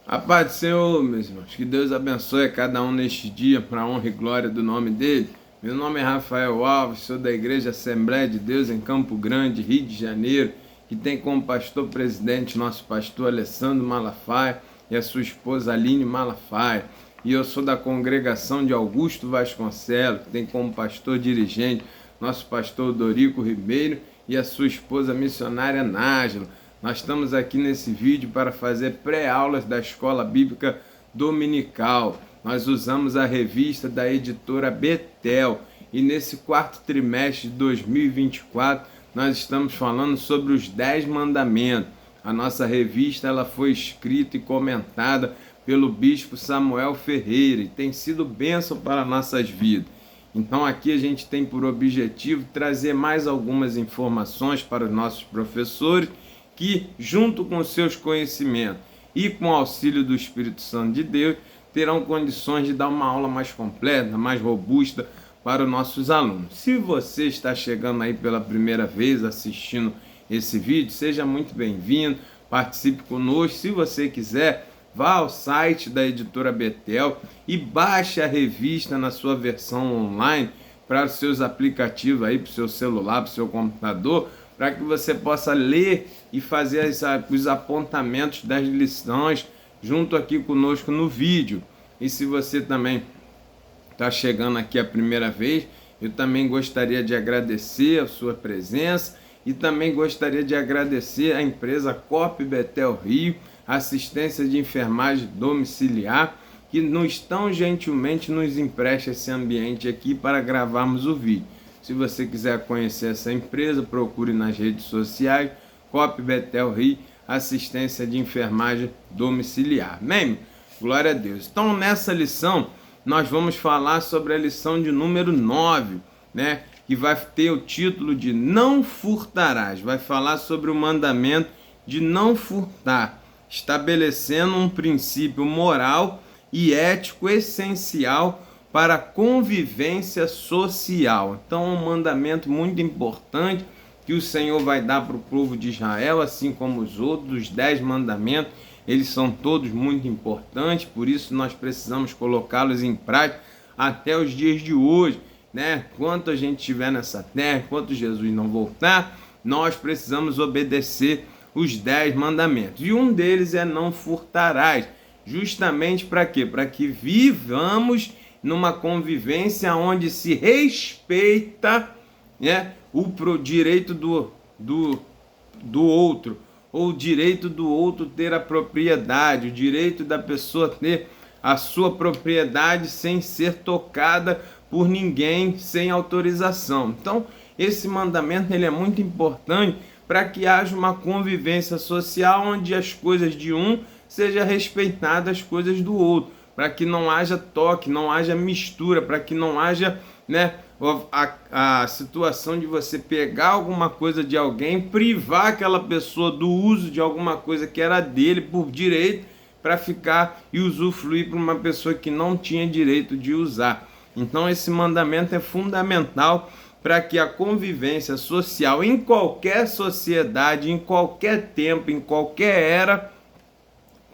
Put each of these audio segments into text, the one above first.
A paz do Senhor, meus irmãos. Que Deus abençoe a cada um neste dia, para a honra e glória do nome dele. Meu nome é Rafael Alves, sou da Igreja Assembleia de Deus em Campo Grande, Rio de Janeiro, que tem como pastor presidente nosso pastor Alessandro Malafaia e a sua esposa Aline Malafaia. E eu sou da congregação de Augusto Vasconcelos, que tem como pastor dirigente nosso pastor Dorico Ribeiro e a sua esposa missionária Nájila. Nós estamos aqui nesse vídeo para fazer pré-aulas da Escola Bíblica Dominical. Nós usamos a revista da editora Betel e nesse quarto trimestre de 2024 nós estamos falando sobre os 10 mandamentos. A nossa revista ela foi escrita e comentada pelo bispo Samuel Ferreira e tem sido bênção para nossas vidas. Então aqui a gente tem por objetivo trazer mais algumas informações para os nossos professores que, junto com seus conhecimentos e com o auxílio do Espírito Santo de Deus, terão condições de dar uma aula mais completa, mais robusta para os nossos alunos. Se você está chegando aí pela primeira vez assistindo esse vídeo, seja muito bem-vindo, participe conosco. Se você quiser, vá ao site da editora Betel e baixe a revista na sua versão online para os seus aplicativos aí, para o seu celular, para o seu computador, para que você possa ler e fazer os apontamentos das lições junto aqui conosco no vídeo. E se você também está chegando aqui a primeira vez, eu também gostaria de agradecer a sua presença e também gostaria de agradecer a empresa Corp Betel Rio, assistência de enfermagem domiciliar, que nos tão gentilmente nos empresta esse ambiente aqui para gravarmos o vídeo. Se você quiser conhecer essa empresa, procure nas redes sociais, Corp Betel Rio, assistência de enfermagem domiciliar. Amém? Glória a Deus. Então, nessa lição, nós vamos falar sobre a lição de número 9, né? Que vai ter o título de Não Furtarás. Vai falar sobre o mandamento de não furtar, estabelecendo um princípio moral e ético essencial para a convivência social. Então é um mandamento muito importante que o Senhor vai dar para o povo de Israel, assim como os outros, os 10 mandamentos, eles são todos muito importantes, por isso nós precisamos colocá-los em prática até os dias de hoje, né? Enquanto a gente estiver nessa terra, enquanto Jesus não voltar, nós precisamos obedecer os 10 mandamentos. E um deles é não furtarás, justamente para quê? Para que vivamos numa convivência onde se respeita, né, o direito do outro, ou o direito do outro ter a propriedade, o direito da pessoa ter a sua propriedade sem ser tocada por ninguém, sem autorização. Então, esse mandamento ele é muito importante para que haja uma convivência social onde as coisas de um sejam respeitadas as coisas do outro, para que não haja toque, não haja mistura, para que não haja, né, a situação de você pegar alguma coisa de alguém, privar aquela pessoa do uso de alguma coisa que era dele por direito, para ficar e usufruir para uma pessoa que não tinha direito de usar. Então esse mandamento é fundamental para que a convivência social em qualquer sociedade, em qualquer tempo, em qualquer era,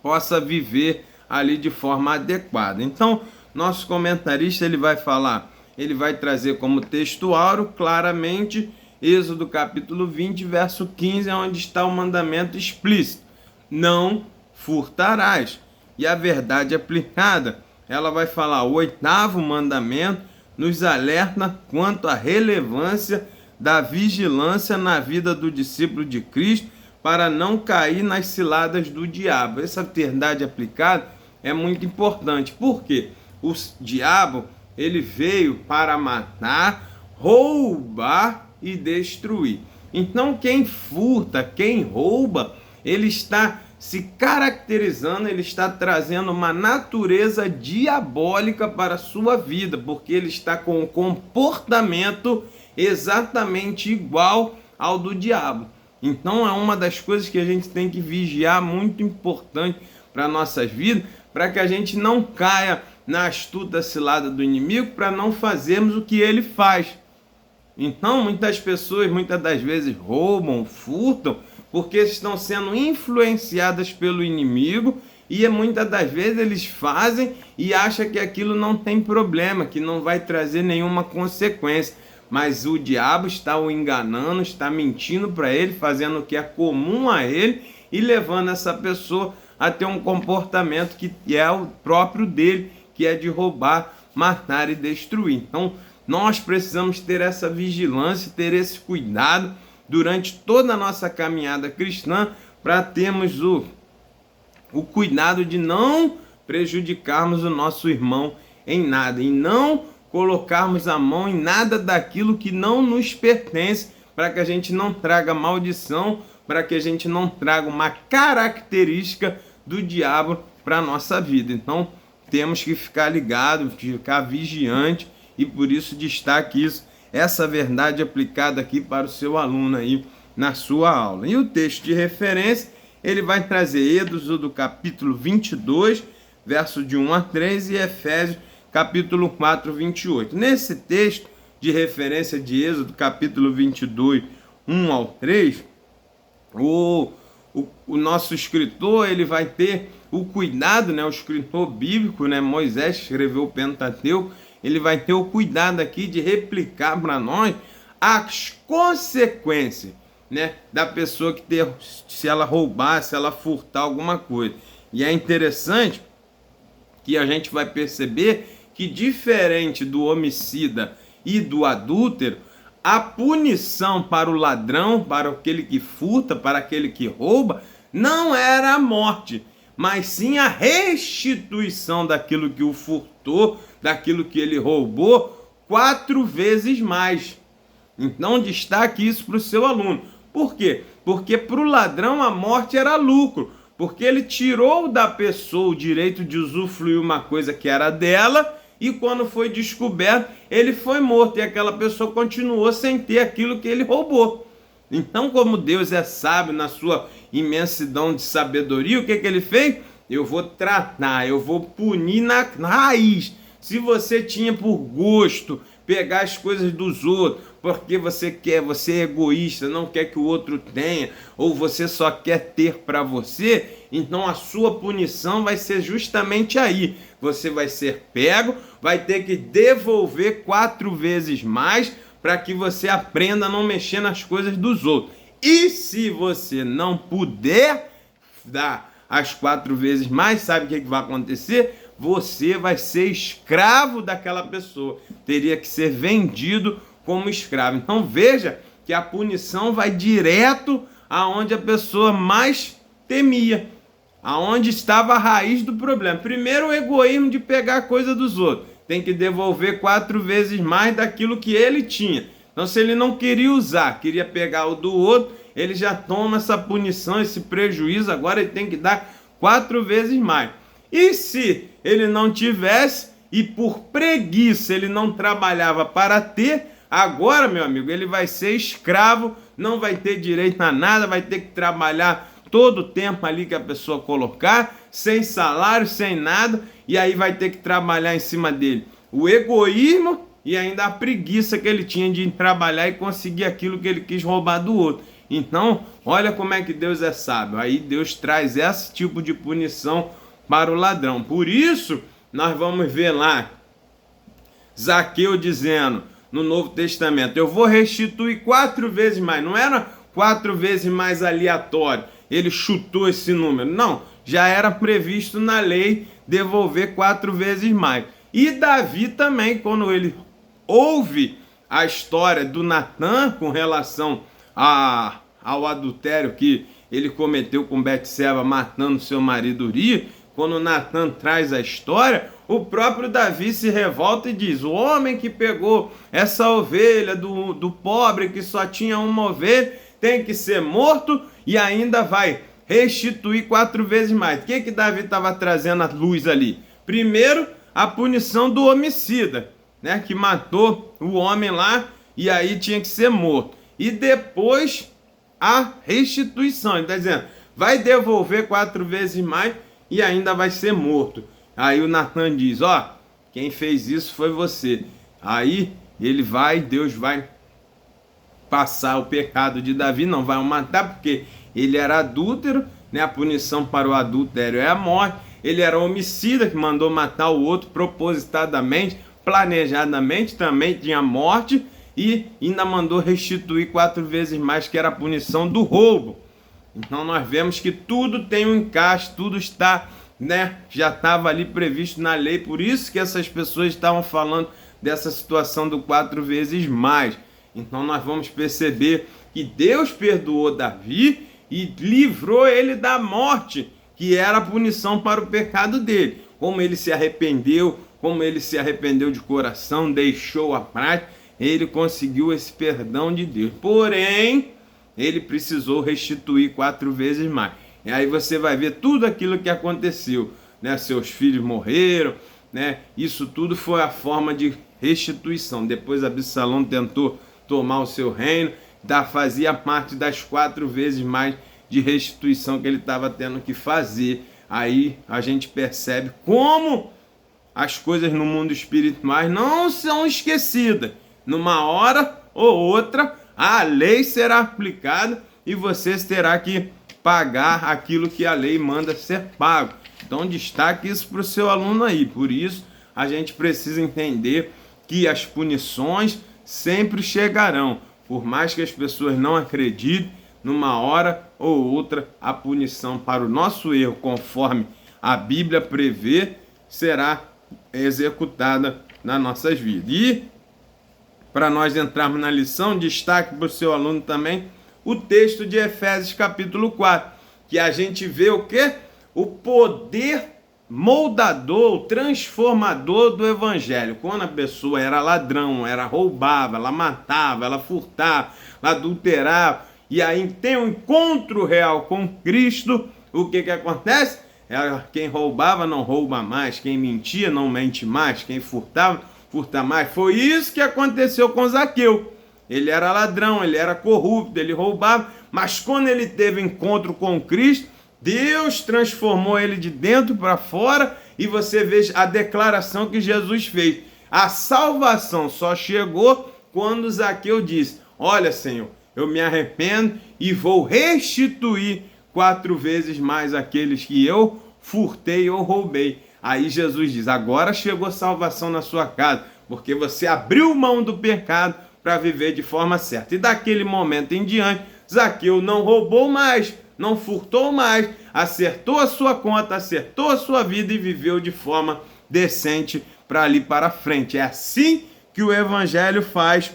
possa viver ali de forma adequada. Então, nosso comentarista ele vai falar, ele vai trazer como textuário claramente Êxodo capítulo 20, verso 15, onde está o mandamento explícito: não furtarás. E a verdade aplicada, ela vai falar, o 8º mandamento nos alerta quanto à relevância da vigilância na vida do discípulo de Cristo para não cair nas ciladas do diabo. Essa verdade aplicada é muito importante. Por quê? O diabo, ele veio para matar, roubar e destruir. Então, quem furta, quem rouba, ele está se caracterizando, ele está trazendo uma natureza diabólica para a sua vida, porque ele está com um comportamento exatamente igual ao do diabo. Então, é uma das coisas que a gente tem que vigiar, muito importante para nossas vidas, para que a gente não caia na astuta cilada do inimigo, para não fazermos o que ele faz. Então, muitas pessoas, muitas das vezes, roubam, furtam, porque estão sendo influenciadas pelo inimigo e muitas das vezes eles fazem e acham que aquilo não tem problema, que não vai trazer nenhuma consequência. Mas o diabo está o enganando, está mentindo para ele, fazendo o que é comum a ele e levando essa pessoa a ter um comportamento que é o próprio dele, que é de roubar, matar e destruir. Então, nós precisamos ter essa vigilância, ter esse cuidado durante toda a nossa caminhada cristã para termos o cuidado de não prejudicarmos o nosso irmão em nada e não colocarmos a mão em nada daquilo que não nos pertence, para que a gente não traga maldição, para que a gente não traga uma característica do diabo para a nossa vida. Então, temos que ficar ligado, ficar vigiante, e por isso destaque isso, essa verdade aplicada aqui para o seu aluno aí na sua aula. E o texto de referência, ele vai trazer Êxodo do capítulo 22, verso de 1 a 3, e Efésios capítulo 4, 28. Nesse texto de referência de Êxodo, capítulo 22, 1 ao 3, o nosso escritor, ele vai ter o cuidado, né, o escritor bíblico, né, Moisés escreveu o Pentateuco, ele vai ter o cuidado aqui de replicar para nós as consequências, né, da pessoa que ter, se ela roubar, se ela furtar alguma coisa. E é interessante que a gente vai perceber que, diferente do homicida e do adúltero, a punição para o ladrão, para aquele que furta, para aquele que rouba, não era a morte, mas sim a restituição daquilo que o furtou, daquilo que ele roubou, 4 vezes mais. Então destaque isso para o seu aluno. Por quê? Porque para o ladrão a morte era lucro, porque ele tirou da pessoa o direito de usufruir uma coisa que era dela, e quando foi descoberto, ele foi morto, e aquela pessoa continuou sem ter aquilo que ele roubou. Então, como Deus é sábio na sua imensidão de sabedoria, o que ele fez? Eu vou tratar, eu vou punir na raiz. Se você tinha por gosto pegar as coisas dos outros, porque você é egoísta, não quer que o outro tenha, ou você só quer ter para você, então a sua punição vai ser justamente aí. Você vai ser pego, vai ter que devolver 4 vezes mais para que você aprenda a não mexer nas coisas dos outros. E se você não puder dar as 4 vezes mais, sabe o que vai acontecer? Você vai ser escravo daquela pessoa. Teria que ser vendido como escravo. Então veja que a punição vai direto aonde a pessoa mais temia, aonde estava a raiz do problema. Primeiro, o egoísmo de pegar a coisa dos outros. Tem que devolver 4 vezes mais daquilo que ele tinha. Então, se ele não queria usar, queria pegar o do outro, ele já toma essa punição, esse prejuízo. Agora ele tem que dar 4 vezes mais. E se ele não tivesse, e por preguiça ele não trabalhava para ter, agora, meu amigo, ele vai ser escravo, não vai ter direito a nada, vai ter que trabalhar todo o tempo ali que a pessoa colocar, sem salário, sem nada, e aí vai ter que trabalhar em cima dele o egoísmo e ainda a preguiça que ele tinha de trabalhar e conseguir aquilo que ele quis roubar do outro. Então, olha como é que Deus é sábio. Aí Deus traz esse tipo de punição para o ladrão. Por isso, nós vamos ver lá Zaqueu dizendo no Novo Testamento: eu vou restituir 4 vezes mais. Não era 4 vezes mais aleatório, ele chutou esse número. Não, já era previsto na lei devolver 4 vezes mais. E Davi também, quando ele ouve a história do Natã com relação ao adultério que ele cometeu com Betseba, matando seu marido Urias, quando Natã traz a história, o próprio Davi se revolta e diz: o homem que pegou essa ovelha do pobre que só tinha uma ovelha tem que ser morto e ainda vai restituir 4 vezes mais. O que Davi estava trazendo à luz ali? Primeiro, a punição do homicida, né, que matou o homem lá e aí tinha que ser morto. E depois a restituição. Ele está dizendo: vai devolver 4 vezes mais e ainda vai ser morto. Aí o Natã diz: ó, quem fez isso foi você. Aí ele vai, Deus vai passar o pecado de Davi, não vai o matar, porque ele era adúltero, né? A punição para o adultério é a morte. Ele era homicida que mandou matar o outro propositadamente, planejadamente, também tinha morte, e ainda mandou restituir 4 vezes mais, que era a punição do roubo. Então nós vemos que tudo tem um encaixe, tudo está, né, já estava ali previsto na lei. Por isso que essas pessoas estavam falando dessa situação do 4 vezes mais. Então nós vamos perceber que Deus perdoou Davi e livrou ele da morte, que era a punição para o pecado dele. Como ele se arrependeu, de coração, deixou a prática, ele conseguiu esse perdão de Deus. Porém, ele precisou restituir 4 vezes mais. E aí você vai ver tudo aquilo que aconteceu, né? Seus filhos morreram, né? Isso tudo foi a forma de restituição. Depois Absalão tentou tomar o seu reino, fazia parte das 4 vezes mais de restituição que ele estava tendo que fazer. Aí a gente percebe como as coisas no mundo espiritual não são esquecidas. Numa hora ou outra, a lei será aplicada e você terá que pagar aquilo que a lei manda ser pago. Então destaque isso para o seu aluno aí. Por isso a gente precisa entender que as punições sempre chegarão. Por mais que as pessoas não acreditem, numa hora ou outra a punição para o nosso erro, conforme a Bíblia prevê, será executada nas nossas vidas. E para nós entrarmos na lição, destaque para o seu aluno também o texto de Efésios capítulo 4, que a gente vê o quê? O poder moldador, transformador do evangelho. Quando a pessoa era ladrão, ela roubava, ela matava, ela furtava, ela adulterava, e aí tem um encontro real com Cristo, o que acontece? Quem roubava não rouba mais, quem mentia não mente mais, quem furtava, furta mais. Foi isso que aconteceu com Zaqueu. Ele era ladrão, ele era corrupto, ele roubava, mas quando ele teve encontro com Cristo, Deus transformou ele de dentro para fora, e você vê a declaração que Jesus fez. A salvação só chegou quando Zaqueu disse: olha, Senhor, eu me arrependo e vou restituir 4 vezes mais aqueles que eu furtei ou roubei. Aí Jesus diz: agora chegou salvação na sua casa, porque você abriu mão do pecado para viver de forma certa. E daquele momento em diante, Zaqueu não roubou mais, não furtou mais, acertou a sua conta, acertou a sua vida e viveu de forma decente para ali para frente. É assim que o evangelho faz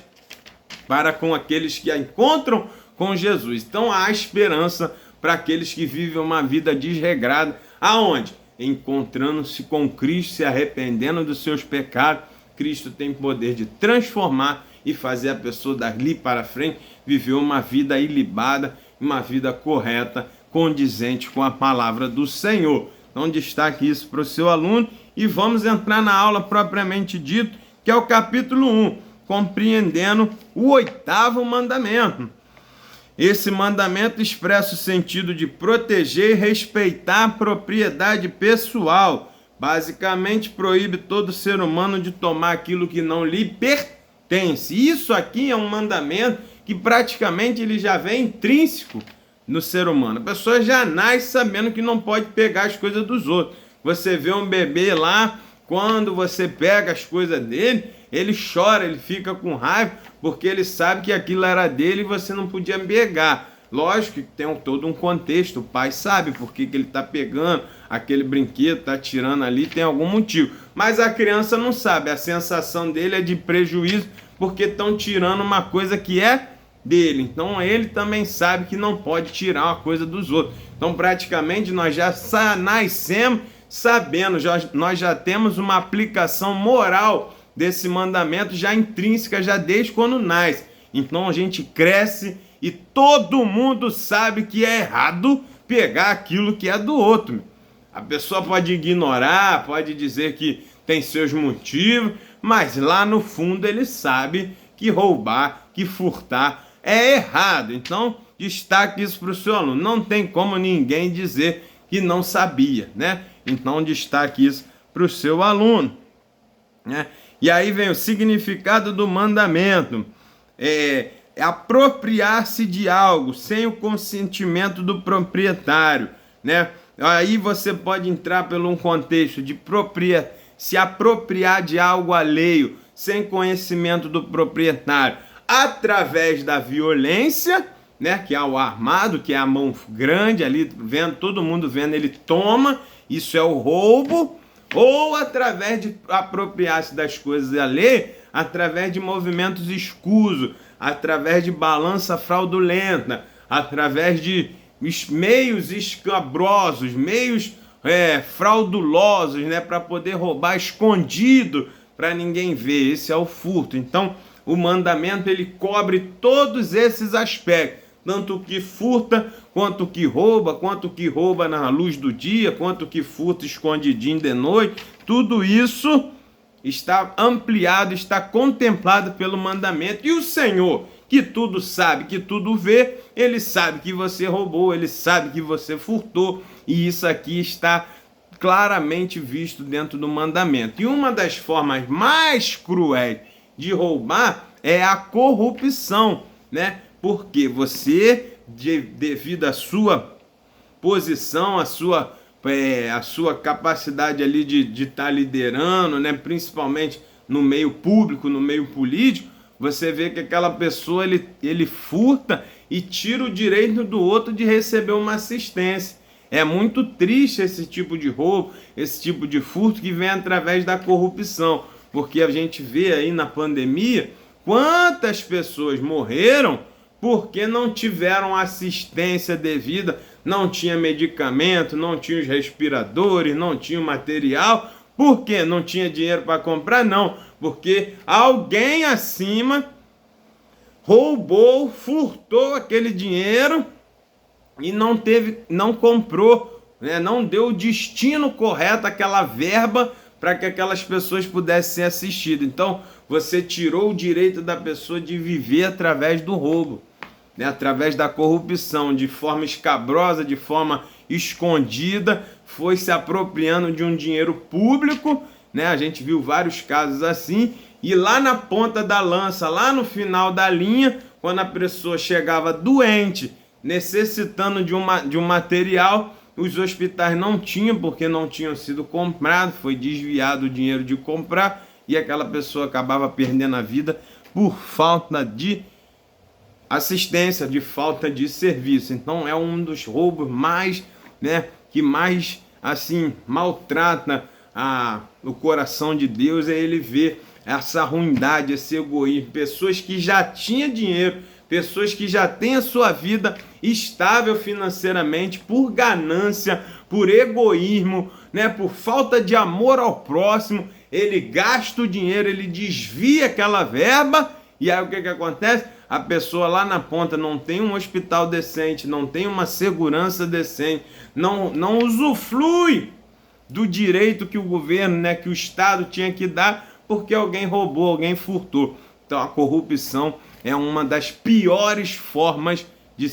para com aqueles que a encontram com Jesus. Então há esperança para aqueles que vivem uma vida desregrada. Aonde? Encontrando-se com Cristo, se arrependendo dos seus pecados. Cristo tem poder de transformar e fazer a pessoa dali para frente viver uma vida ilibada, uma vida correta, condizente com a palavra do Senhor. Então destaque isso para o seu aluno e vamos entrar na aula propriamente dito, que é o capítulo 1, compreendendo o 8º mandamento. Esse mandamento expressa o sentido de proteger e respeitar a propriedade pessoal. Basicamente, proíbe todo ser humano de tomar aquilo que não lhe pertence. Isso aqui é um mandamento que praticamente ele já vem intrínseco no ser humano. A pessoa já nasce sabendo que não pode pegar as coisas dos outros. Você vê um bebê lá, quando você pega as coisas dele, ele chora, ele fica com raiva, porque ele sabe que aquilo era dele e você não podia pegar. Lógico que tem todo um contexto, o pai sabe por que ele está pegando aquele brinquedo, está tirando ali, tem algum motivo. Mas a criança não sabe, a sensação dele é de prejuízo, porque estão tirando uma coisa que é dele. Então ele também sabe que não pode tirar uma coisa dos outros. Então praticamente nós já nascemos sabendo, nós já temos uma aplicação moral desse mandamento já intrínseca, já desde quando nasce. Então a gente cresce e todo mundo sabe que é errado pegar aquilo que é do outro. A pessoa pode ignorar, pode dizer que tem seus motivos, mas lá no fundo ele sabe que roubar, que furtar é errado. Então destaque isso para o seu aluno. Não tem como ninguém dizer que não sabia, né? Então destaque isso para o seu aluno, né? E aí vem o significado do mandamento. É apropriar-se de algo sem o consentimento do proprietário. né? Aí você pode entrar pelo um contexto de se apropriar de algo alheio, sem conhecimento do proprietário, através da violência, né? Que é o armado, que é a mão grande ali, vendo, todo mundo vendo, ele toma, isso é o roubo, ou através de apropriar-se das coisas alheias, através de movimentos escusos, através de balança fraudulenta, através de meios escabrosos, meios fraudulosos, né, para poder roubar escondido, para ninguém ver. Esse é o furto. Então, o mandamento ele cobre todos esses aspectos, tanto o que furta, quanto o que rouba na luz do dia, quanto o que furta escondidinho de noite. Tudo isso está ampliado, está contemplado pelo mandamento. E o Senhor, que tudo sabe, que tudo vê, ele sabe que você roubou, ele sabe que você furtou, e isso aqui está claramente visto dentro do mandamento. E uma das formas mais cruéis de roubar é a corrupção, né? Porque você, devido à sua posição, a sua capacidade ali de estar liderando, né? Principalmente no meio público, no meio político, você vê que aquela pessoa ele furta e tira o direito do outro de receber uma assistência. É muito triste esse tipo de roubo, esse tipo de furto que vem através da corrupção, porque a gente vê aí na pandemia quantas pessoas morreram porque não tiveram assistência devida, não tinha medicamento, não tinha os respiradores, não tinha o material. Por quê? Não tinha dinheiro para comprar? Não, porque alguém acima roubou, furtou aquele dinheiro e não comprou, né? Não deu o destino correto àquela verba para que aquelas pessoas pudessem ser assistidas. Então, você tirou o direito da pessoa de viver através do roubo, né? Através da corrupção, de forma escabrosa, de forma escondida, foi se apropriando de um dinheiro público, né? A gente viu vários casos assim, e lá na ponta da lança, lá no final da linha, quando a pessoa chegava doente, necessitando de um material, os hospitais não tinham, porque não tinham sido comprados, foi desviado o dinheiro de comprar, e aquela pessoa acabava perdendo a vida por falta de assistência, de falta de serviço. Então é um dos roubos mais, né, que mais assim maltrata o coração de Deus, é ele ver essa ruindade, esse egoísmo, pessoas que já tinham dinheiro, pessoas que já têm a sua vida estável financeiramente, por ganância, por egoísmo, né, por falta de amor ao próximo, ele gasta o dinheiro, ele desvia aquela verba, e aí o que acontece? A pessoa lá na ponta não tem um hospital decente, não tem uma segurança decente, não usufrui do direito que o governo, né, que o Estado tinha que dar, porque alguém roubou, alguém furtou. Então a corrupção é uma das piores formas de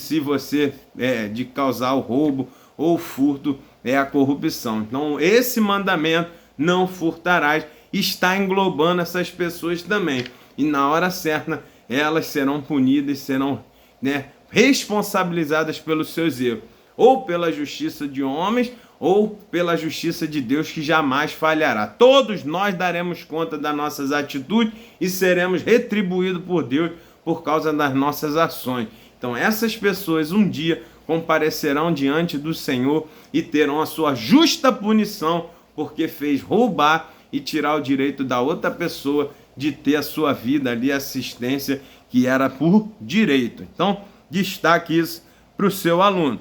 de causar o roubo ou o furto, é a corrupção. Então esse mandamento, não furtarás, está englobando essas pessoas também. E na hora certa elas serão punidas, serão, né, responsabilizadas pelos seus erros, ou pela justiça de homens, ou pela justiça de Deus, que jamais falhará. Todos nós daremos conta das nossas atitudes e seremos retribuídos por Deus por causa das nossas ações. Então essas pessoas um dia comparecerão diante do Senhor e terão a sua justa punição, porque fez roubar e tirar o direito da outra pessoa de ter a sua vida ali, assistência que era por direito. Então, destaque isso para o seu aluno.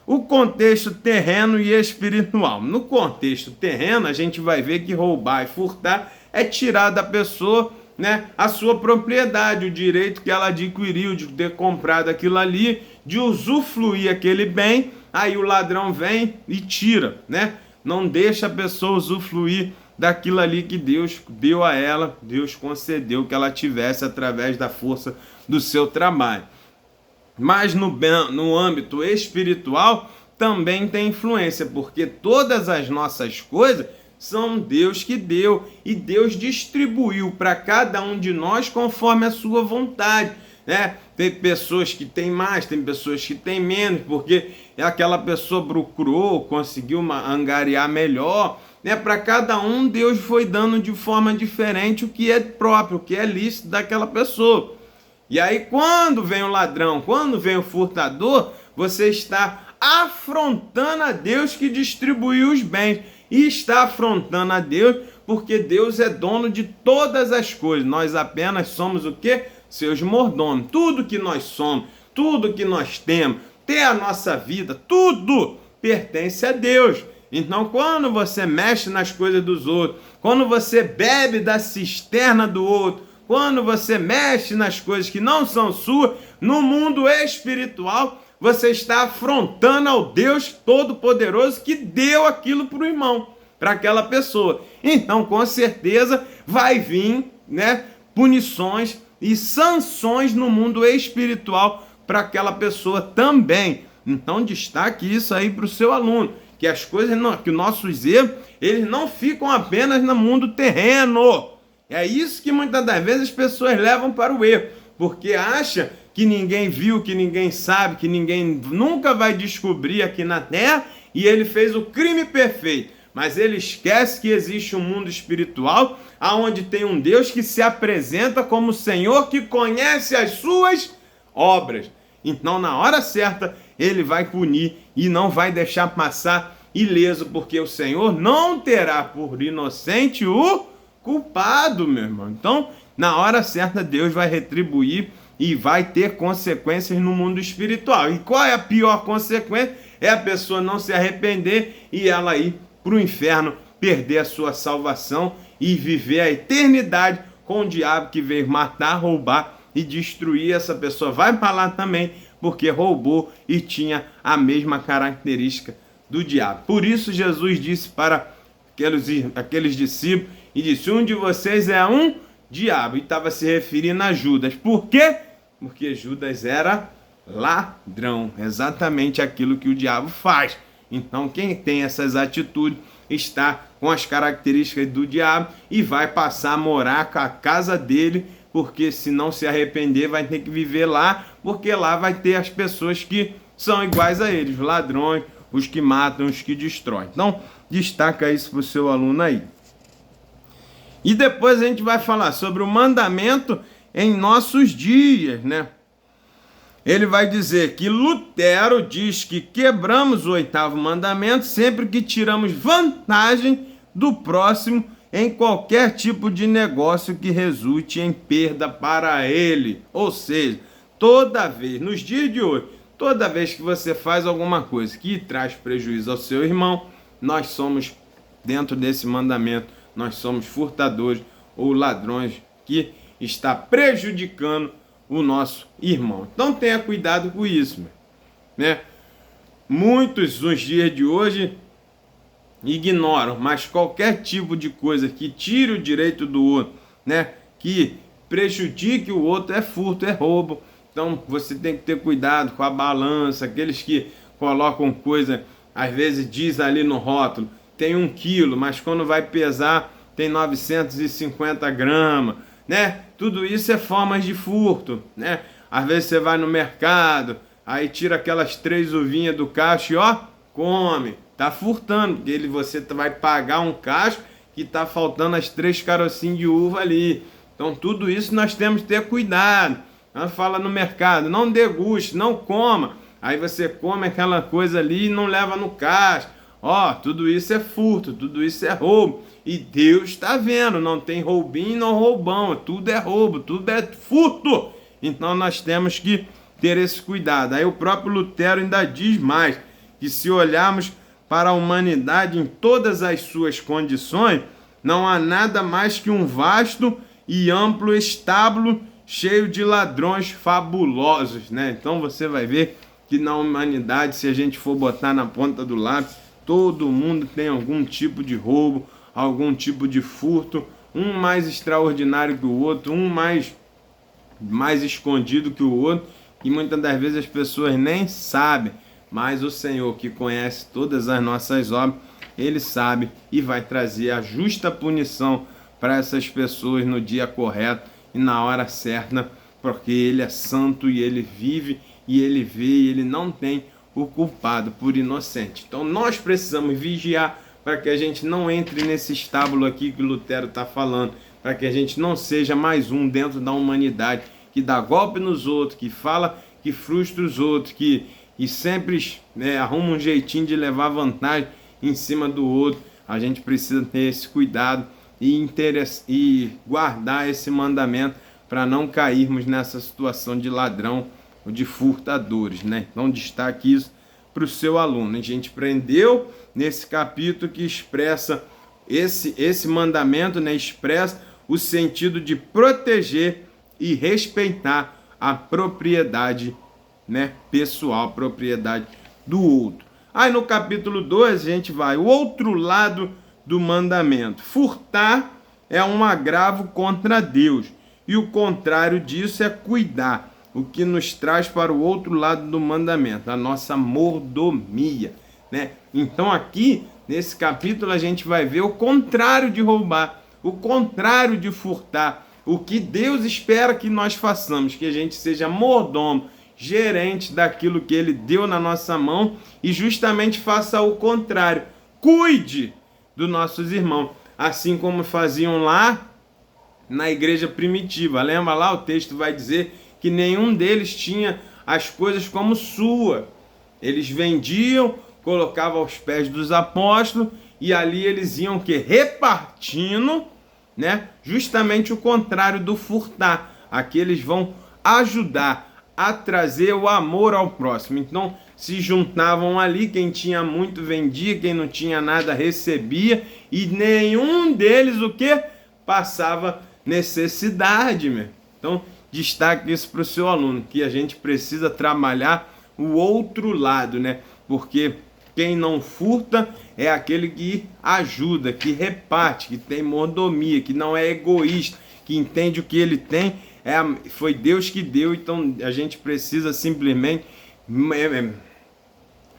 O contexto terreno e espiritual. No contexto terreno, a gente vai ver que roubar e furtar é tirar da pessoa, né, a sua propriedade, o direito que ela adquiriu de ter comprado aquilo ali, de usufruir aquele bem. Aí o ladrão vem e tira, né? Não deixa a pessoa usufruir daquilo ali que Deus deu a ela, Deus concedeu que ela tivesse através da força do seu trabalho. Mas no âmbito espiritual também tem influência, porque todas as nossas coisas são Deus que deu, e Deus distribuiu para cada um de nós conforme a sua vontade. né? Tem pessoas que têm mais, tem pessoas que têm menos, porque aquela pessoa procurou, conseguiu angariar melhor, né? Para cada um, Deus foi dando de forma diferente o que é próprio, o que é lícito daquela pessoa. E aí, quando vem o ladrão, quando vem o furtador, você está afrontando a Deus que distribuiu os bens. E está afrontando a Deus porque Deus é dono de todas as coisas. Nós apenas somos o quê? Seus mordomos. Tudo que nós somos, tudo que nós temos, até a nossa vida, tudo pertence a Deus. Então, quando você mexe nas coisas dos outros, quando você bebe da cisterna do outro, quando você mexe nas coisas que não são suas, no mundo espiritual, você está afrontando ao Deus Todo-Poderoso que deu aquilo para o irmão, para aquela pessoa. Então, com certeza, vai vir, né, punições e sanções no mundo espiritual para aquela pessoa também. Então, destaque isso aí para o seu aluno, que as coisas, que os nossos erros, eles não ficam apenas no mundo terreno. É isso que muitas das vezes as pessoas levam para o erro, porque acha que ninguém viu, que ninguém sabe, que ninguém nunca vai descobrir aqui na Terra, e ele fez o crime perfeito. Mas ele esquece que existe um mundo espiritual, onde tem um Deus que se apresenta como Senhor, que conhece as suas obras. Então, na hora certa, ele vai punir e não vai deixar passar ileso, porque o Senhor não terá por inocente o culpado, meu irmão. Então, na hora certa, Deus vai retribuir e vai ter consequências no mundo espiritual. E qual é a pior consequência? É a pessoa não se arrepender e ela ir para o inferno, perder a sua salvação e viver a eternidade com o diabo que veio matar, roubar e destruir. Essa pessoa vai para lá também, porque roubou e tinha a mesma característica do diabo. Por isso Jesus disse para aqueles discípulos, e disse: um de vocês é um diabo. E estava se referindo a Judas. Por quê? Porque Judas era ladrão. Exatamente aquilo que o diabo faz. Então, quem tem essas atitudes está com as características do diabo e vai passar a morar com a casa dele, porque se não se arrepender vai ter que viver lá, porque lá vai ter as pessoas que são iguais a eles, os ladrões, os que matam, os que destroem. Então, destaca isso para o seu aluno aí. E depois a gente vai falar sobre o mandamento em nossos dias, né? Ele vai dizer que Lutero diz que quebramos o 8º mandamento sempre que tiramos vantagem do próximo em qualquer tipo de negócio que resulte em perda para ele. Ou seja, toda vez, nos dias de hoje, toda vez que você faz alguma coisa que traz prejuízo ao seu irmão, nós somos, dentro desse mandamento, nós somos furtadores ou ladrões que está prejudicando o nosso irmão. Então tenha cuidado com isso, né? Muitos nos dias de hoje ignoram, mas qualquer tipo de coisa que tire o direito do outro, né, que prejudique o outro, é furto, é roubo. Então você tem que ter cuidado com a balança, aqueles que colocam coisa, às vezes diz ali no rótulo, tem 1 quilo, mas quando vai pesar tem 950 gramas, né? Tudo isso é formas de furto, né? Às vezes você vai no mercado, aí tira aquelas 3 uvinhas do cacho e ó, come. Tá furtando, porque você vai pagar um cacho que tá faltando as 3 carocinhos de uva ali. Então tudo isso nós temos que ter cuidado. Ela fala no mercado, não deguste, não coma. Aí você come aquela coisa ali e não leva no caixa. Ó, tudo isso é furto, tudo isso é roubo. E Deus está vendo, não tem roubinho, não roubão. Tudo é roubo, tudo é furto. Então nós temos que ter esse cuidado. Aí o próprio Lutero ainda diz mais, que se olharmos para a humanidade em todas as suas condições, não há nada mais que um vasto e amplo estábulo cheio de ladrões fabulosos, né? Então você vai ver que na humanidade, se a gente for botar na ponta do lápis, todo mundo tem algum tipo de roubo, algum tipo de furto, um mais extraordinário que o outro, um mais escondido que o outro, e muitas das vezes as pessoas nem sabem, mas o Senhor, que conhece todas as nossas obras, Ele sabe e vai trazer a justa punição para essas pessoas no dia correto e na hora certa, porque ele é santo e ele vive e ele vê e ele não tem o culpado por inocente. Então nós precisamos vigiar para que a gente não entre nesse estábulo aqui que Lutero está falando, para que a gente não seja mais um dentro da humanidade que dá golpe nos outros, que fala, que frustra os outros, que sempre arruma um jeitinho de levar vantagem em cima do outro. A gente precisa ter esse cuidado e guardar esse mandamento para não cairmos nessa situação de ladrão ou de furtadores, né? Então destaque isso para o seu aluno. A gente aprendeu nesse capítulo que expressa esse mandamento, né? Expressa o sentido de proteger e respeitar a propriedade, né, pessoal, a propriedade do outro. Aí no capítulo 2 a gente vai o outro lado do mandamento. Furtar é um agravo contra Deus e o contrário disso é cuidar, o que nos traz para o outro lado do mandamento, a nossa mordomia, né? Então aqui nesse capítulo a gente vai ver o contrário de roubar, o contrário de furtar, o que Deus espera que nós façamos, que a gente seja mordomo, gerente daquilo que Ele deu na nossa mão e justamente faça o contrário, cuide dos nossos irmãos, assim como faziam lá na igreja primitiva. Lembra lá, o texto vai dizer que nenhum deles tinha as coisas como sua. Eles vendiam, colocavam aos pés dos apóstolos e ali eles iam repartindo, né? Justamente o contrário do furtar. Aqui eles vão ajudar a trazer o amor ao próximo. Então se juntavam ali, quem tinha muito vendia, quem não tinha nada recebia e nenhum deles passava necessidade, meu. Então destaque isso para o seu aluno, que a gente precisa trabalhar o outro lado, né? Porque quem não furta é aquele que ajuda, que reparte, que tem mordomia, que não é egoísta, que entende o que ele tem, foi Deus que deu, então a gente precisa simplesmente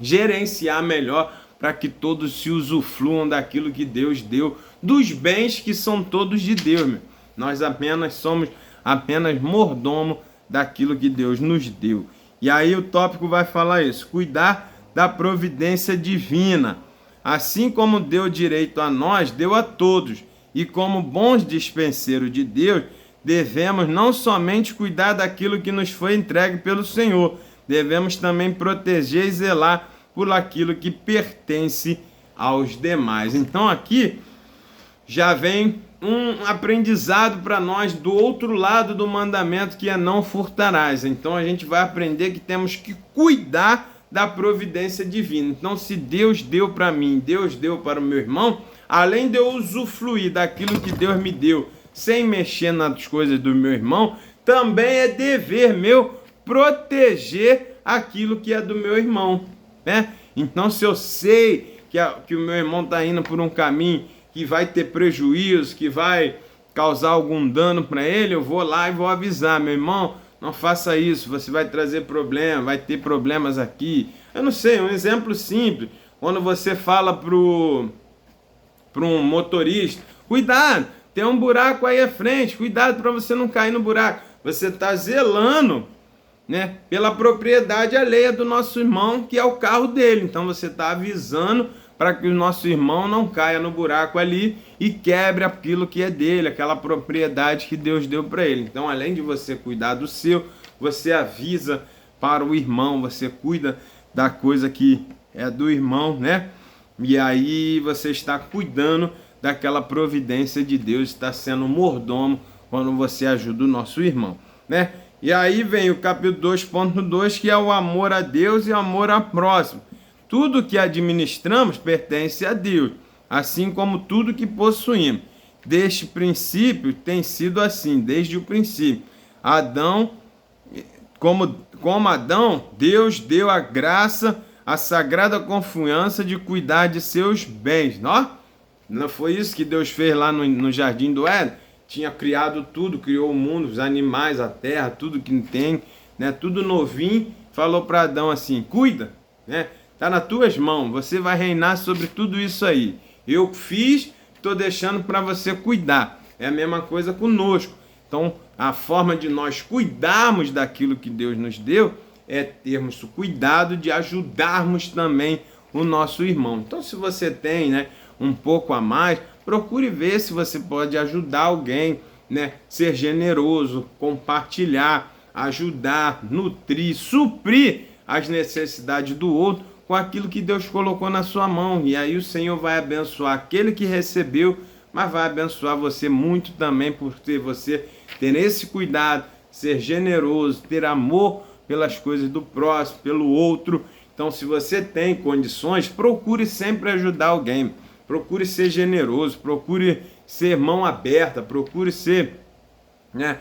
gerenciar melhor para que todos se usufruam daquilo que Deus deu, dos bens que são todos de Deus, meu. Nós somos apenas mordomo daquilo que Deus nos deu. E aí o tópico vai falar isso, cuidar da providência divina. Assim como deu direito a nós, deu a todos. E como bons dispenseiros de Deus, devemos não somente cuidar daquilo que nos foi entregue pelo Senhor, devemos também proteger e zelar por aquilo que pertence aos demais. Então aqui já vem um aprendizado para nós do outro lado do mandamento, que é não furtarás. Então a gente vai aprender que temos que cuidar da providência divina. Então se Deus deu para mim, Deus deu para o meu irmão, além de eu usufruir daquilo que Deus me deu, sem mexer nas coisas do meu irmão, também é dever meu proteger aquilo que é do meu irmão, né? Então se eu sei que o meu irmão está indo por um caminho que vai ter prejuízo, que vai causar algum dano para ele, eu vou lá e vou avisar, meu irmão, não faça isso, você vai trazer problema, vai ter problemas aqui. Eu não sei, um exemplo simples, quando você fala para um motorista, cuidado, tem um buraco aí à frente, cuidado para você não cair no buraco. Você está zelando, né, pela propriedade alheia do nosso irmão, que é o carro dele. Então você está avisando para que o nosso irmão não caia no buraco ali e quebre aquilo que é dele, aquela propriedade que Deus deu para ele. Então, além de você cuidar do seu, você avisa para o irmão, você cuida da coisa que é do irmão, né? E aí você está cuidando daquela providência de Deus, está sendo mordomo quando você ajuda o nosso irmão, né? E aí vem o capítulo 2.2, que é o amor a Deus e o amor ao próximo. Tudo que administramos pertence a Deus, assim como tudo que possuímos. Deste princípio tem sido assim, desde o princípio. Como Adão, Deus deu a graça, a sagrada confiança de cuidar de seus bens. Não foi isso que Deus fez lá no Jardim do Éden? Tinha criado tudo, criou o mundo, os animais, a terra, tudo que tem, né? Tudo novinho. Falou para Adão assim, cuida, né? Está nas tuas mãos, você vai reinar sobre tudo isso aí. Eu fiz, estou deixando para você cuidar. É a mesma coisa conosco. Então, a forma de nós cuidarmos daquilo que Deus nos deu é termos o cuidado de ajudarmos também o nosso irmão. Então, se você tem, né, um pouco a mais, procure ver se você pode ajudar alguém, né, ser generoso, compartilhar, ajudar, nutrir, suprir as necessidades do outro com aquilo que Deus colocou na sua mão. E aí o Senhor vai abençoar aquele que recebeu, mas vai abençoar você muito também por você ter esse cuidado, ser generoso, ter amor pelas coisas do próximo, pelo outro. Então, se você tem condições, procure sempre ajudar alguém. Procure ser generoso, procure ser mão aberta, procure ser, né,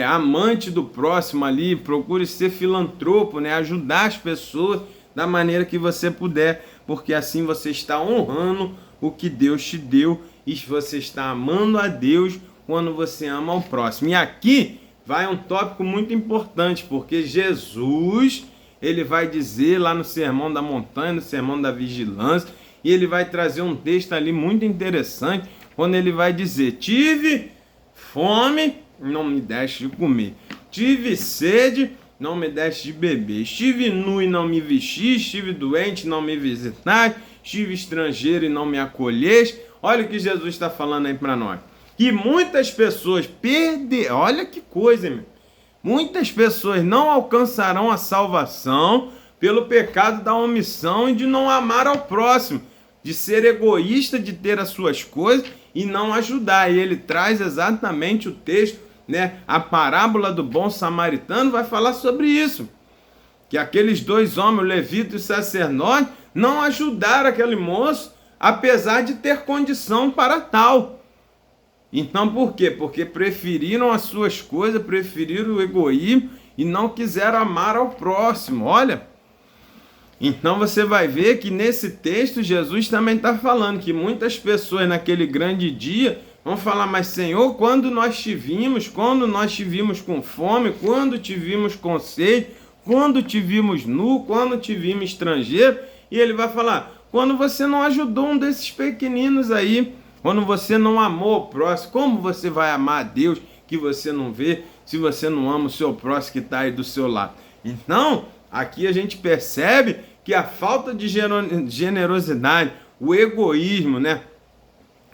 amante do próximo ali, procure ser filantropo, né, ajudar as pessoas da maneira que você puder, porque assim você está honrando o que Deus te deu e você está amando a Deus quando você ama o próximo. E aqui vai um tópico muito importante, porque Jesus, ele vai dizer lá no Sermão da Montanha, no Sermão da Vigilância, e ele vai trazer um texto ali muito interessante, quando ele vai dizer: tive fome, não me deste de comer. Tive sede, não me deste de beber. Estive nu e não me vesti. Estive doente, não me visitaste. Estive estrangeiro e não me acolheste. Olha o que Jesus está falando aí para nós. Que muitas pessoas perderam. Olha que coisa, meu. Muitas pessoas não alcançarão a salvação pelo pecado da omissão e de não amar ao próximo, de ser egoísta, de ter as suas coisas e não ajudar. E ele traz exatamente o texto, né? A parábola do bom samaritano vai falar sobre isso. Que aqueles dois homens, o levita e o sacerdote, não ajudaram aquele moço, apesar de ter condição para tal. Então por quê? Porque preferiram as suas coisas, preferiram o egoísmo e não quiseram amar ao próximo. Olha, então você vai ver que nesse texto Jesus também está falando que muitas pessoas naquele grande dia vão falar: mas Senhor, quando nós te vimos com fome, quando te vimos com sede, quando te vimos nu, quando te vimos estrangeiro? E ele vai falar: quando você não ajudou um desses pequeninos aí, quando você não amou o próximo, como você vai amar a Deus que você não vê, se você não ama o seu próximo que está aí do seu lado? Então, aqui a gente percebe que a falta de generosidade, o egoísmo, né,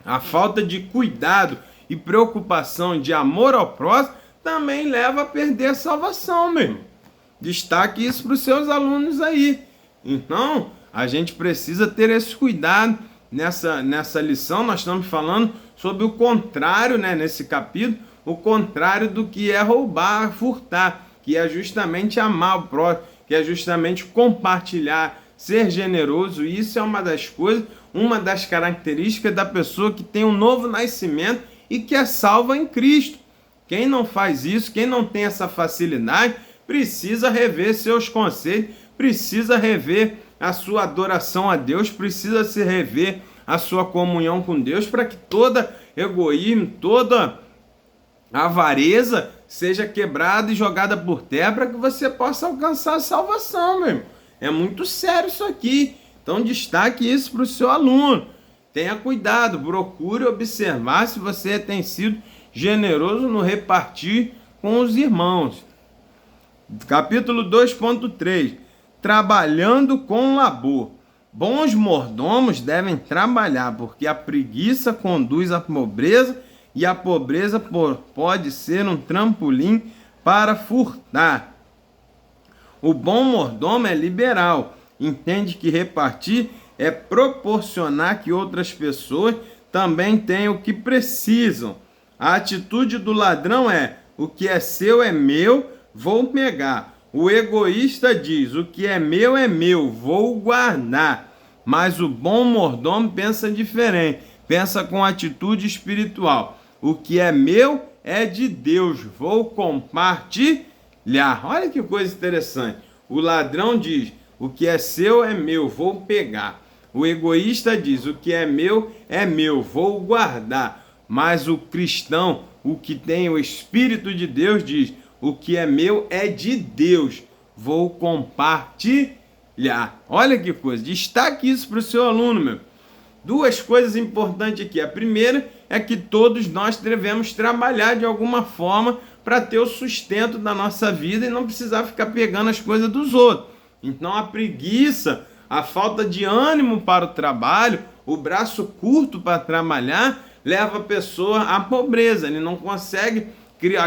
a falta de cuidado e preocupação de amor ao próximo também leva a perder a salvação mesmo. Destaque isso para os seus alunos aí. Então, a gente precisa ter esse cuidado. Nessa lição nós estamos falando sobre o contrário, né, nesse capítulo, o contrário do que é roubar, furtar, que é justamente amar o próximo, que é justamente compartilhar, ser generoso. E isso é uma das coisas, uma das características da pessoa que tem um novo nascimento e que é salva em Cristo. Quem não faz isso, quem não tem essa facilidade, precisa rever seus conceitos, precisa rever a sua adoração a Deus, precisa se rever a sua comunhão com Deus, para que toda egoísmo, toda avareza seja quebrada e jogada por terra, para que você possa alcançar a salvação, meu irmão. É muito sério isso aqui. Então destaque isso para o seu aluno. Tenha cuidado, procure observar se você tem sido generoso no repartir com os irmãos. Capítulo 2.3. Trabalhando com labor. Bons mordomos devem trabalhar, porque a preguiça conduz à pobreza e a pobreza pode ser um trampolim para furtar. O bom mordomo é liberal, entende que repartir é proporcionar que outras pessoas também tenham o que precisam. A atitude do ladrão é: o que é seu é meu, vou pegar. O egoísta diz: o que é meu, vou guardar. Mas o bom mordomo pensa diferente, pensa com atitude espiritual: o que é meu é de Deus, vou compartilhar. Olha que coisa interessante. O ladrão diz: o que é seu é meu, vou pegar. O egoísta diz: o que é meu, vou guardar. Mas o cristão, o que tem o Espírito de Deus, diz: o que é meu é de Deus, vou compartilhar. Olha que coisa, destaque isso para o seu aluno, meu. duas coisas importantes aqui. A primeira é que todos nós devemos trabalhar de alguma forma para ter o sustento da nossa vida e não precisar ficar pegando as coisas dos outros. Então a preguiça, a falta de ânimo para o trabalho, o braço curto para trabalhar, leva a pessoa à pobreza. Ele não consegue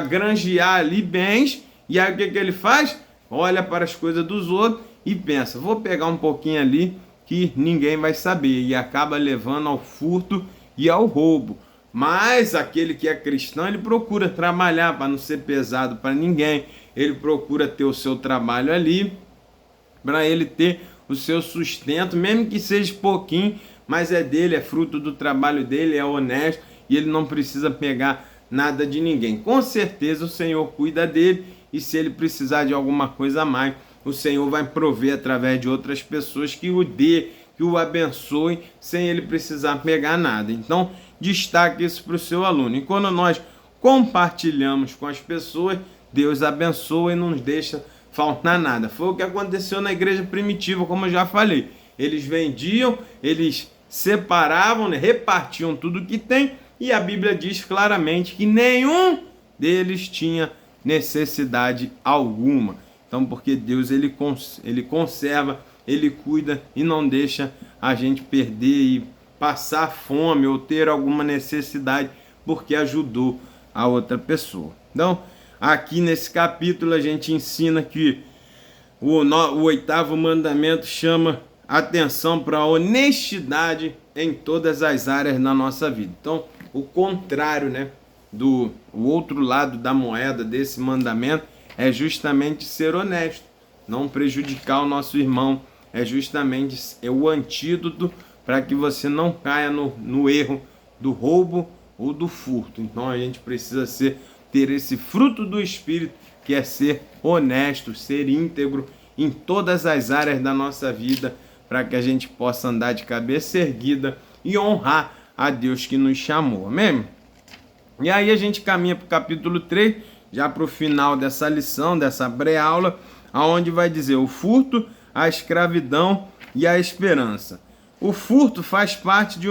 granjear ali bens, e aí o que ele faz? Olha para as coisas dos outros e pensa, vou pegar um pouquinho ali que ninguém vai saber, e acaba levando ao furto e ao roubo. Mas aquele que é cristão, ele procura trabalhar para não ser pesado para ninguém, ele procura ter o seu trabalho ali, para ele ter o seu sustento, mesmo que seja pouquinho, mas é dele, é fruto do trabalho dele, é honesto, e ele não precisa pegar nada de ninguém. Com certeza o Senhor cuida dele, e se ele precisar de alguma coisa a mais, o Senhor vai prover através de outras pessoas que o dê, que o abençoe, sem ele precisar pegar nada. Então, destaque isso para o seu aluno. E quando nós compartilhamos com as pessoas, Deus abençoa e não nos deixa faltar nada. Foi o que aconteceu na igreja primitiva, como eu já falei. Eles vendiam, eles separavam, né, repartiam tudo que tem, e a Bíblia diz claramente que nenhum deles tinha necessidade alguma. Então, porque Deus ele conserva, ele cuida e não deixa a gente perder e passar fome ou ter alguma necessidade porque ajudou a outra pessoa. Então, aqui nesse capítulo a gente ensina que o 8º mandamento chama atenção para a honestidade em todas as áreas da nossa vida. Então, o contrário, né, o outro lado da moeda desse mandamento é justamente ser honesto, não prejudicar o nosso irmão, é justamente o antídoto para que você não caia no erro do roubo ou do furto. Então a gente precisa ter esse fruto do Espírito, que é ser honesto, ser íntegro em todas as áreas da nossa vida, para que a gente possa andar de cabeça erguida e honrar a Deus que nos chamou. Amém? E aí a gente caminha para o capítulo 3, já para o final dessa lição, dessa pré-aula, aonde vai dizer o furto, a escravidão e a esperança. O furto faz parte de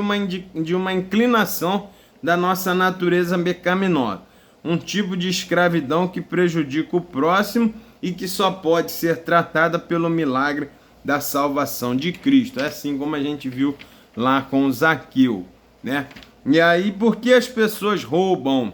uma inclinação da nossa natureza pecaminosa, um tipo de escravidão que prejudica o próximo e que só pode ser tratada pelo milagre da salvação de Cristo. É assim como a gente viu lá com Zaqueu, né? E aí, por que as pessoas roubam?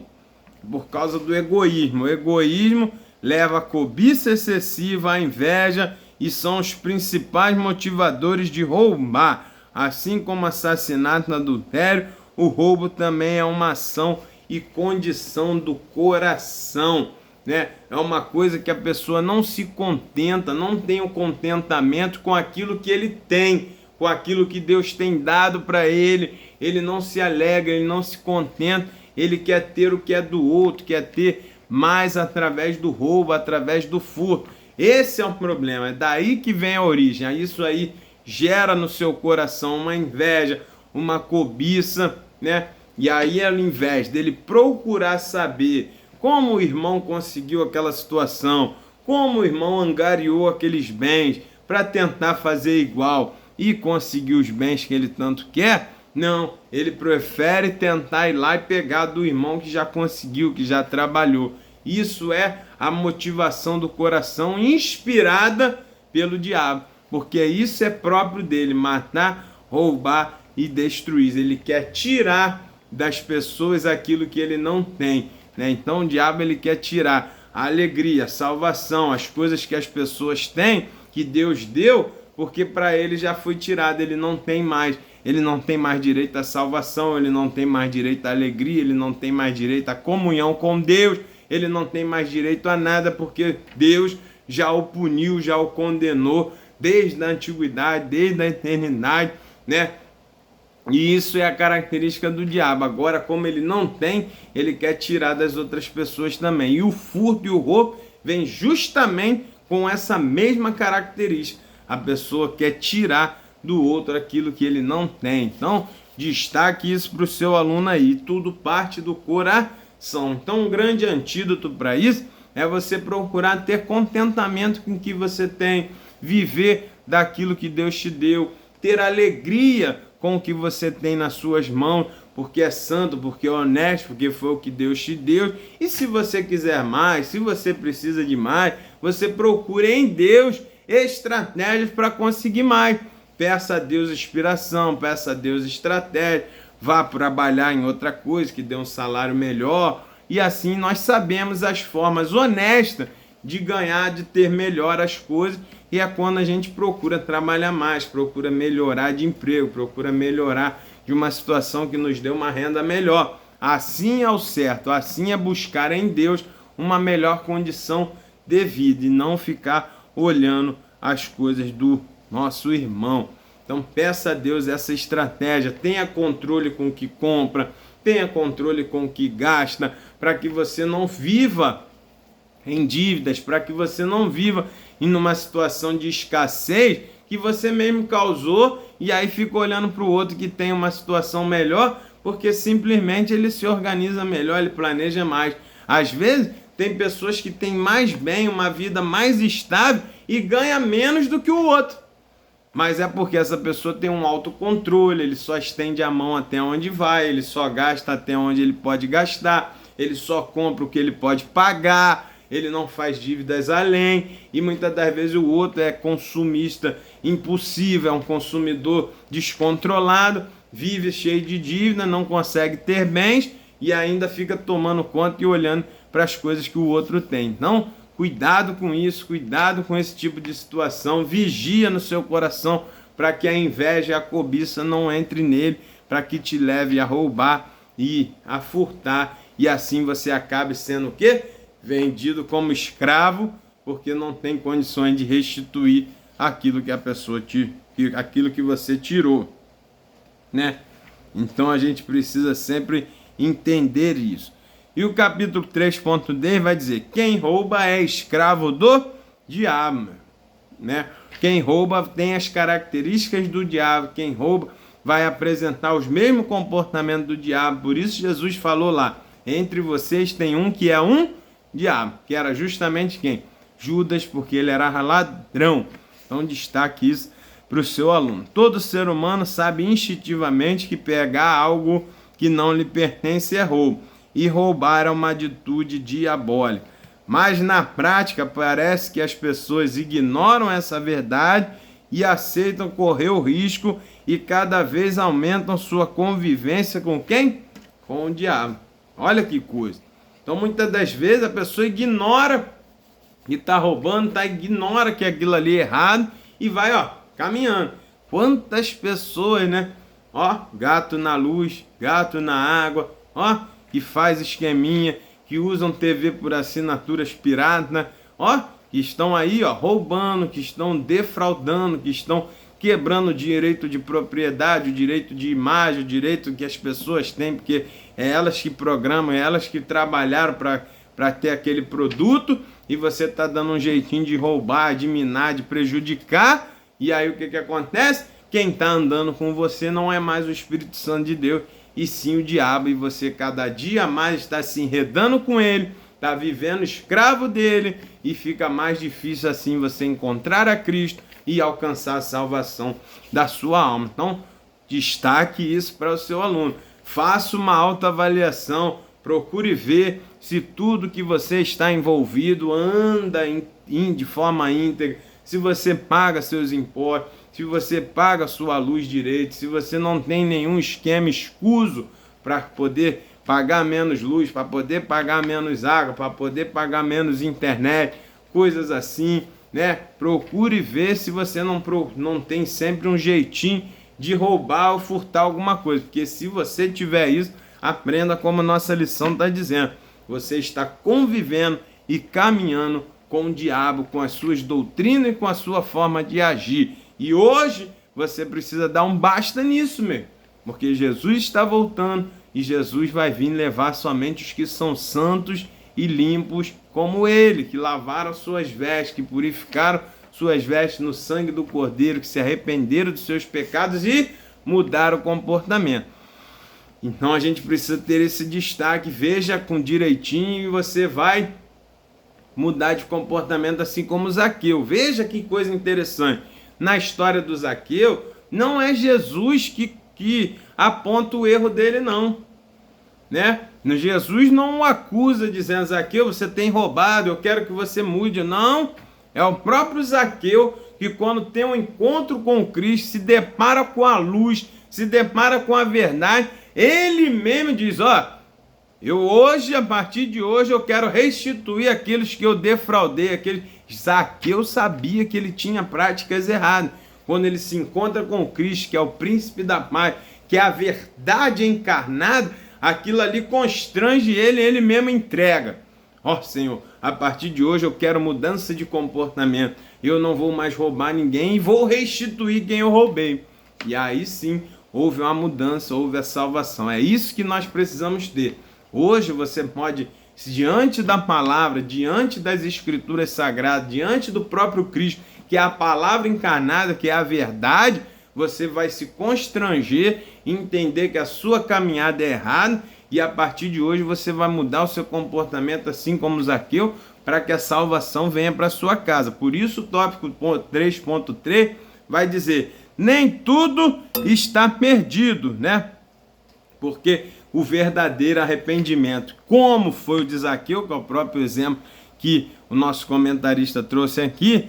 Por causa do egoísmo. O egoísmo leva a cobiça excessiva, a inveja, e são os principais motivadores de roubar. Assim como assassinato e adultério, o roubo também é uma ação e condição do coração, né? É uma coisa que a pessoa não se contenta, não tem o contentamento com aquilo que ele tem, com aquilo que Deus tem dado para ele. Ele não se alegra, ele não se contenta, ele quer ter o que é do outro, quer ter mais através do roubo, através do furto. Esse é o problema, é daí que vem a origem. Isso aí gera no seu coração uma inveja, uma cobiça, né? E aí, ao invés dele procurar saber como o irmão conseguiu aquela situação, como o irmão angariou aqueles bens para tentar fazer igual e conseguir os bens que ele tanto quer, não, ele prefere tentar ir lá e pegar do irmão que já conseguiu, que já trabalhou. Isso é a motivação do coração inspirada pelo diabo, porque isso é próprio dele, matar, roubar e destruir. Ele quer tirar das pessoas aquilo que ele não tem, né? Então o diabo ele quer tirar a alegria, a salvação, as coisas que as pessoas têm, que Deus deu, porque para ele já foi tirado, ele não tem mais. Ele não tem mais direito à salvação, ele não tem mais direito à alegria, ele não tem mais direito à comunhão com Deus, ele não tem mais direito a nada, porque Deus já o puniu, já o condenou desde a antiguidade, desde a eternidade, né? E isso é a característica do diabo. Agora, como ele não tem, ele quer tirar das outras pessoas também. E o furto e o roubo vem justamente com essa mesma característica. A pessoa quer tirar do outro aquilo que ele não tem. Então, destaque isso para o seu aluno aí. Tudo parte do coração. Então, um grande antídoto para isso é você procurar ter contentamento com o que você tem, viver daquilo que Deus te deu, ter alegria com o que você tem nas suas mãos, porque é santo, porque é honesto, porque foi o que Deus te deu. E se você quiser mais, se você precisa de mais, você procure em Deus estratégias para conseguir mais. Peça a Deus inspiração, peça a Deus estratégia, vá trabalhar em outra coisa que dê um salário melhor. E assim nós sabemos as formas honestas de ganhar, de ter melhor as coisas. E é quando a gente procura trabalhar mais, procura melhorar de emprego, procura melhorar de uma situação que nos dê uma renda melhor. Assim é o certo, assim é buscar em Deus uma melhor condição de vida e não ficar olhando as coisas do nosso irmão. Então peça a Deus essa estratégia, tenha controle com o que compra, tenha controle com o que gasta, para que você não viva em dívidas, para que você não viva em uma situação de escassez que você mesmo causou e aí fica olhando para o outro que tem uma situação melhor, porque simplesmente ele se organiza melhor, ele planeja mais. Às vezes tem pessoas que têm mais bem, uma vida mais estável e ganha menos do que o outro. Mas é porque essa pessoa tem um autocontrole, ele só estende a mão até onde vai, ele só gasta até onde ele pode gastar, ele só compra o que ele pode pagar, ele não faz dívidas além, e muitas das vezes o outro é consumista impulsivo, é um consumidor descontrolado, vive cheio de dívida, não consegue ter bens e ainda fica tomando conta e olhando para as coisas que o outro tem. Então, cuidado com isso, cuidado com esse tipo de situação, vigia no seu coração para que a inveja e a cobiça não entre nele, para que te leve a roubar e a furtar, e assim você acabe sendo o quê? Vendido como escravo, porque não tem condições de restituir aquilo que a pessoa aquilo que você tirou, né? Então a gente precisa sempre entender isso. E o capítulo 3.10 vai dizer: quem rouba é escravo do diabo, né? Quem rouba tem as características do diabo, quem rouba vai apresentar os mesmos comportamentos do diabo. Por isso Jesus falou lá: entre vocês tem um que é um diabo, que era justamente quem? Judas, porque ele era ladrão. Então destaque isso para o seu aluno. Todo ser humano sabe instintivamente que pegar algo que não lhe pertence é roubo, e roubar é uma atitude diabólica. Mas na prática parece que as pessoas ignoram essa verdade e aceitam correr o risco e cada vez aumentam sua convivência com quem? Com o diabo. Olha que coisa. Então muitas das vezes a pessoa ignora que está roubando, ignora que aquilo ali é errado e vai caminhando. Quantas pessoas, né? Gato na luz, gato na água, que faz esqueminha, que usam TV por assinaturas piratas, que estão aí roubando, que estão defraudando, que estão quebrando o direito de propriedade, o direito de imagem, o direito que as pessoas têm, porque é elas que programam, é elas que trabalharam para ter aquele produto, e você está dando um jeitinho de roubar, de minar, de prejudicar, e aí o que acontece? Quem está andando com você não é mais o Espírito Santo de Deus, e sim o diabo, e você cada dia mais está se enredando com ele, está vivendo escravo dele, e fica mais difícil assim você encontrar a Cristo e alcançar a salvação da sua alma. Então, destaque isso para o seu aluno. Faça uma autoavaliação, procure ver se tudo que você está envolvido anda de forma íntegra, se você paga seus impostos, se você paga sua luz direito, se você não tem nenhum esquema escuso para poder pagar menos luz, para poder pagar menos água, para poder pagar menos internet, coisas assim, né? Procure ver se você não tem sempre um jeitinho de roubar ou furtar alguma coisa, porque se você tiver isso, aprenda como nossa lição está dizendo, você está convivendo e caminhando com o diabo, com as suas doutrinas e com a sua forma de agir. E hoje você precisa dar um basta nisso, meu, porque Jesus está voltando e Jesus vai vir levar somente os que são santos e limpos como ele, que lavaram suas vestes, que purificaram suas vestes no sangue do Cordeiro, que se arrependeram dos seus pecados e mudaram o comportamento. Então a gente precisa ter esse destaque, veja com direitinho e você vai mudar de comportamento assim como Zaqueu. Veja que coisa interessante. Na história do Zaqueu, não é Jesus que apontam o erro dele, não. Né? Jesus não o acusa dizendo: Zaqueu, você tem roubado, eu quero que você mude. Não, é o próprio Zaqueu que, quando tem um encontro com Cristo, se depara com a luz, se depara com a verdade, ele mesmo diz: eu hoje, a partir de hoje, eu quero restituir aqueles que eu defraudei. Zaqueu sabia que ele tinha práticas erradas. Quando ele se encontra com Cristo, que é o príncipe da paz, que é a verdade encarnada, aquilo ali constrange ele mesmo entrega. Senhor, a partir de hoje eu quero mudança de comportamento. Eu não vou mais roubar ninguém e vou restituir quem eu roubei. E aí sim, houve uma mudança, houve a salvação. É isso que nós precisamos ter. Hoje você pode, diante da palavra, diante das escrituras sagradas, diante do próprio Cristo, que é a palavra encarnada, que é a verdade, você vai se constranger, entender que a sua caminhada é errada, e a partir de hoje você vai mudar o seu comportamento, assim como Zaqueu, para que a salvação venha para a sua casa. Por isso o tópico 3.3 vai dizer: nem tudo está perdido, né? Porque o verdadeiro arrependimento, como foi o de Zaqueu, que é o próprio exemplo que o nosso comentarista trouxe aqui,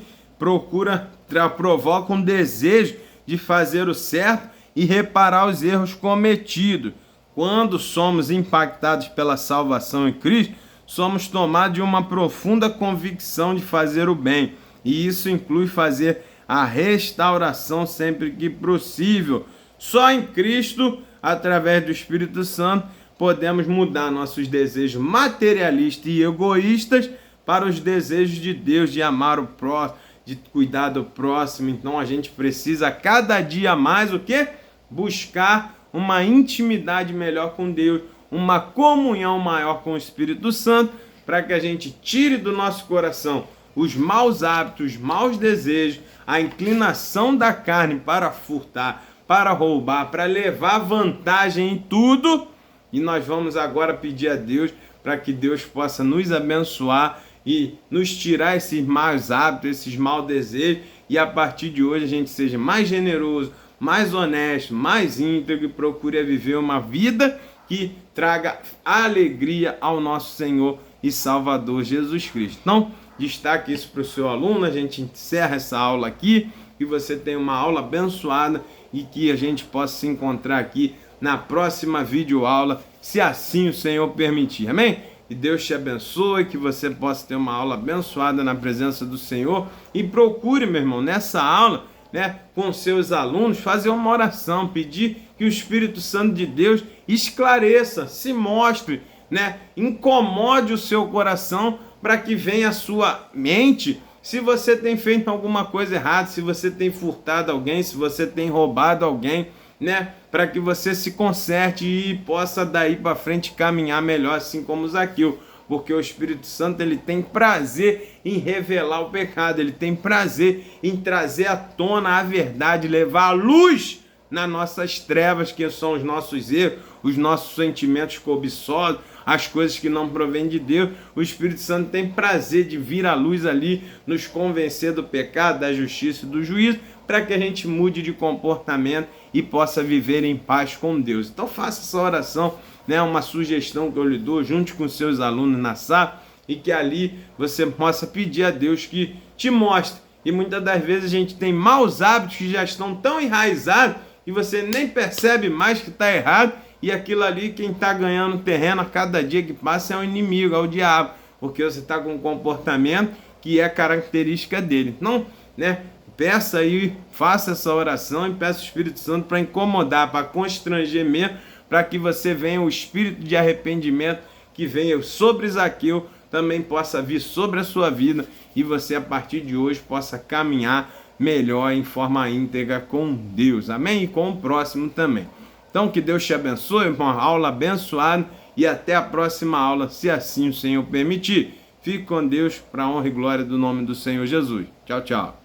provoca um desejo de fazer o certo e reparar os erros cometidos. Quando somos impactados pela salvação em Cristo, somos tomados de uma profunda convicção de fazer o bem. E isso inclui fazer a restauração sempre que possível. Só em Cristo, através do Espírito Santo, podemos mudar nossos desejos materialistas e egoístas para os desejos de Deus, de amar o próximo, de cuidar do próximo. Então a gente precisa cada dia mais o quê? Buscar uma intimidade melhor com Deus, uma comunhão maior com o Espírito Santo, para que a gente tire do nosso coração os maus hábitos, os maus desejos, a inclinação da carne para furtar, para roubar, para levar vantagem em tudo. E nós vamos agora pedir a Deus para que Deus possa nos abençoar e nos tirar esses maus hábitos, esses maus desejos, e a partir de hoje a gente seja mais generoso, mais honesto, mais íntegro, e procure viver uma vida que traga alegria ao nosso Senhor e Salvador Jesus Cristo. Então, destaque isso para o seu aluno. A gente encerra essa aula aqui, que você tenha uma aula abençoada e que a gente possa se encontrar aqui na próxima videoaula, se assim o Senhor permitir. Amém? Que Deus te abençoe, que você possa ter uma aula abençoada na presença do Senhor, e procure, meu irmão, nessa aula, né, com seus alunos, fazer uma oração, pedir que o Espírito Santo de Deus esclareça, se mostre, né, incomode o seu coração, para que venha a sua mente se você tem feito alguma coisa errada, se você tem furtado alguém, se você tem roubado alguém, né, para que você se conserte e possa daí para frente caminhar melhor, assim como Zaqueu. Porque o Espírito Santo, ele tem prazer em revelar o pecado, ele tem prazer em trazer à tona a verdade, levar a luz nas nossas trevas, que são os nossos erros, os nossos sentimentos cobiçosos, as coisas que não provêm de Deus. O Espírito Santo tem prazer de vir à luz ali, nos convencer do pecado, da justiça e do juízo, para que a gente mude de comportamento e possa viver em paz com Deus. Então faça essa oração, né, uma sugestão que eu lhe dou, junte com seus alunos na sala, e que ali você possa pedir a Deus que te mostre. E muitas das vezes a gente tem maus hábitos que já estão tão enraizados que você nem percebe mais que está errado, e aquilo ali, quem está ganhando terreno a cada dia que passa é o inimigo, é o diabo, porque você está com um comportamento que é característica dele. Então, né, peça aí, faça essa oração e peça o Espírito Santo para incomodar, para constranger mesmo, para que você venha, o espírito de arrependimento que venha sobre Zaqueu também possa vir sobre a sua vida, e você a partir de hoje possa caminhar melhor, em forma íntegra com Deus, amém? E com o próximo também. Então que Deus te abençoe, uma aula abençoada, e até a próxima aula, se assim o Senhor permitir. Fique com Deus, para a honra e glória do nome do Senhor Jesus. Tchau, tchau.